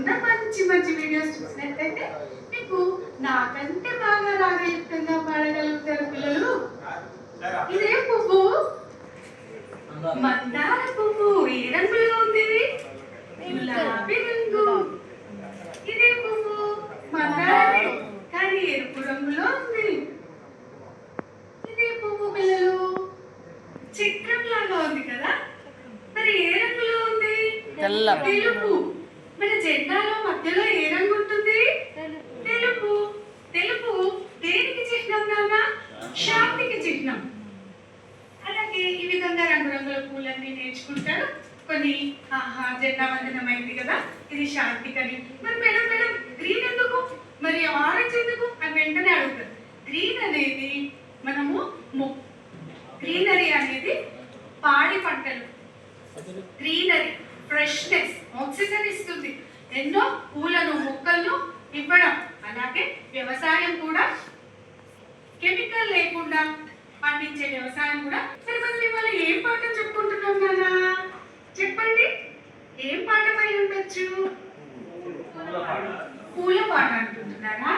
కాకుండా మంచి మంచి వీడియోస్ చూసినట్లయితే మీకు నాకంటే బాగా రాగయుక్తంగా పాడగలుగుతారు పిల్లలు. ఇదే పువ్వు మందార పువ్వు. ఏ రంగులో ఉంది? గులాబీ రంగు. ఇదే పువ్వు మందారమే కానీ ఎరుపు రంగులో ఉంది. ఇదే పువ్వు పిల్లలు చక్రం లాగా ఉంది కదా, మరి ఏ రంగులో ఉంది? తెలుపు. మన జెండాలో మధ్యలో ఏ రంగు ఉంటుంది? తెలుపు. తెలుపు దేనికి చిహ్నం నాన్న? శాంతికి చిహ్నం. అలాగే ఈ విధంగా రంగురంగుల పూలన్నీ నేర్చుకుంటారు. కొన్ని జెండా వందనం అయింది కదా, ఇది శాంతికని. మరి మేడం మేడం గ్రీన్ ఎందుకు, మరి ఆరెంజ్ ఎందుకు అని వెంటనే అడుగుతారు. గ్రీన్ అనేది మనము గ్రీనరీ అనేది పాడి పంటలు, గ్రీనరీ ఫ్రెష్నెస్, ఆక్సిజన్ ఇస్తుంది, ఎన్నో పూలను మొక్కలను ఇవ్వడం. అలాగే వ్యవసాయం కూడా కెమికల్ లేకుండా పండించే వ్యవసాయం కూడా. సరే మనం ఇవాళ ఏం పాట చెప్పుకుంటున్నాం కదా, చెప్పండి ఏం పాట పై ఉండొచ్చు? పూల పాట అనుకుంటున్నారా?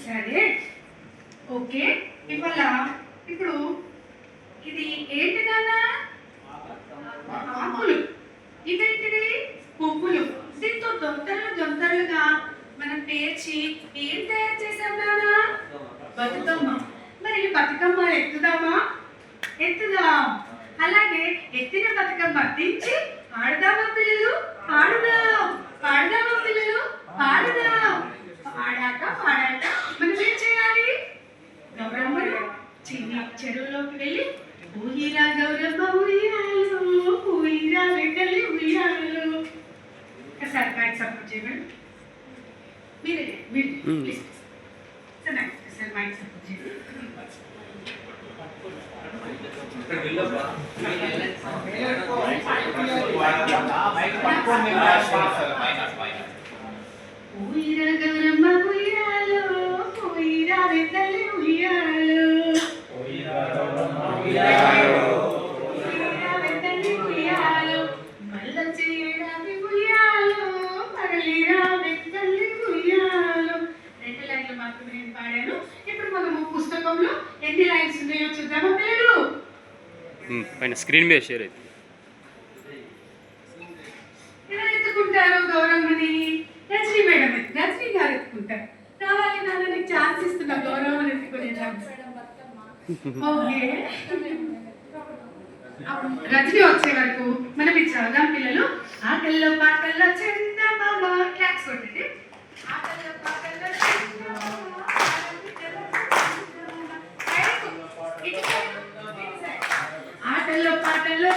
సరే ఓకే. ఇవాళ ఇప్పుడు ఇది ఏంటి నాన్న? ఆకులు. ఇవేంటిది? పువ్వులు. దీంతో దొంతరలుగా మనం పేర్చి ఏం తయారు చేసాం నాన్న? బతుకమ్మ. మరి బతుకమ్మ ఎత్తుదామా? ఎత్తుదాం. అలాగే ఎత్తిన బతుకమ్మ దించి ఆడదామా పిల్లలు? ఆడుదాం. పాడదామా పిల్లలు? పాడుదాం. పాడాక మనం ఏం చేయాలి? గౌరమ్మను చెరువులోకి వెళ్ళి ఊహిరా గౌరమ్మ ఉయ్యాలు, ఊహిరా వెంటలి ఉయ్యాలు. ఒకసారి బ్యాక్ సపోర్ట్ చేయండి. మీరే ప్లీజ్ సార్, నాకు ఒకసారి మైక్ సపోర్ట్ చేయండి. ఊహిరా గౌరమ్మ ఉయ్యాలు, ఊహిరా వెంటలి ఉయ్యాలు, పాడాను. ఇప్పుడు మనము పుస్తకంలో ఎన్ని లైన్స్ ఉన్నాయో చూద్దామా పిల్లలు? పైన స్క్రీన్ మీద షేర్ అయితే ఎలా ఎత్తుకుంటారు గౌరమ్మని? రజనీ మేడం, రజనీ గారు ఎత్తుకుంటారు. రావాలి నాన్న, నీకు ఛాన్స్ ఇస్తున్నా గౌరమ్మని ఎత్తుకునే ఛాన్స్. ఓకే, రజనీ వచ్చే వరకు మనం ఇది చదువుదాం పిల్లలు. ఆటల్లో పాటల్లో చందమామ. క్లాప్స్ కొట్టండి. ఆటల్లో పాటల్లో ఆటల్లో పాటల్లో